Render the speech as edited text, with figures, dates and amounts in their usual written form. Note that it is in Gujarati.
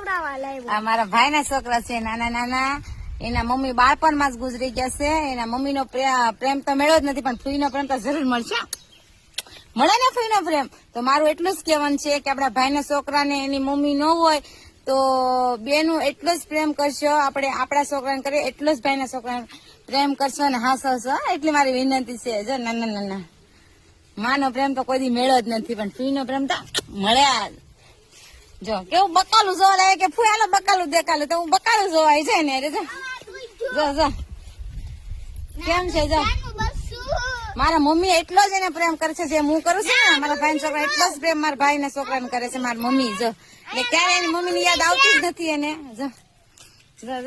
આ મારા ભાઈ ના છોકરા છે નાના નાના, એના મમ્મી બાળપણમાં જ ગુજરી ગયા છે. એના મમ્મી નો પ્રેમ તો મળ્યો જ નથી, પણ ફ્રી નો પ્રેમ તો જરૂર મળશે. મળે ને ફ્રી નો પ્રેમ? તો મારું એટલું જ કહેવાનું છે કે આપડા ભાઈ ના છોકરાને એની મમ્મી ન હોય તો બેનું એટલો જ પ્રેમ કરશો, આપણે આપડા છોકરાને કરીએ એટલો જ ભાઈ ના છોકરાને પ્રેમ કરશો ને હાસવશો. એટલી મારી વિનંતી છે. જો નાના નાના માનો પ્રેમ તો કોઈ દી મેળ્યો જ નથી, પણ ફ્રી નો પ્રેમ તો મળ્યા. જો કેવું બકાલું જોવા લાગે કે ફૂયાલો બકાલું દેખાલું, તો હું બકાલું જોવાય છે ને. જો જો કેમ છે. જો મારા મમ્મી એટલો જ એને પ્રેમ કરે છે જે હું કરું છું ને. મારા ભાઈ છોકરા એટલો જ પ્રેમ મારા ભાઈ ના છોકરાને કરે છે મારી મમ્મી. જો એટલે ક્યારે એની મમ્મી ની યાદ આવતી જ નથી એને. જો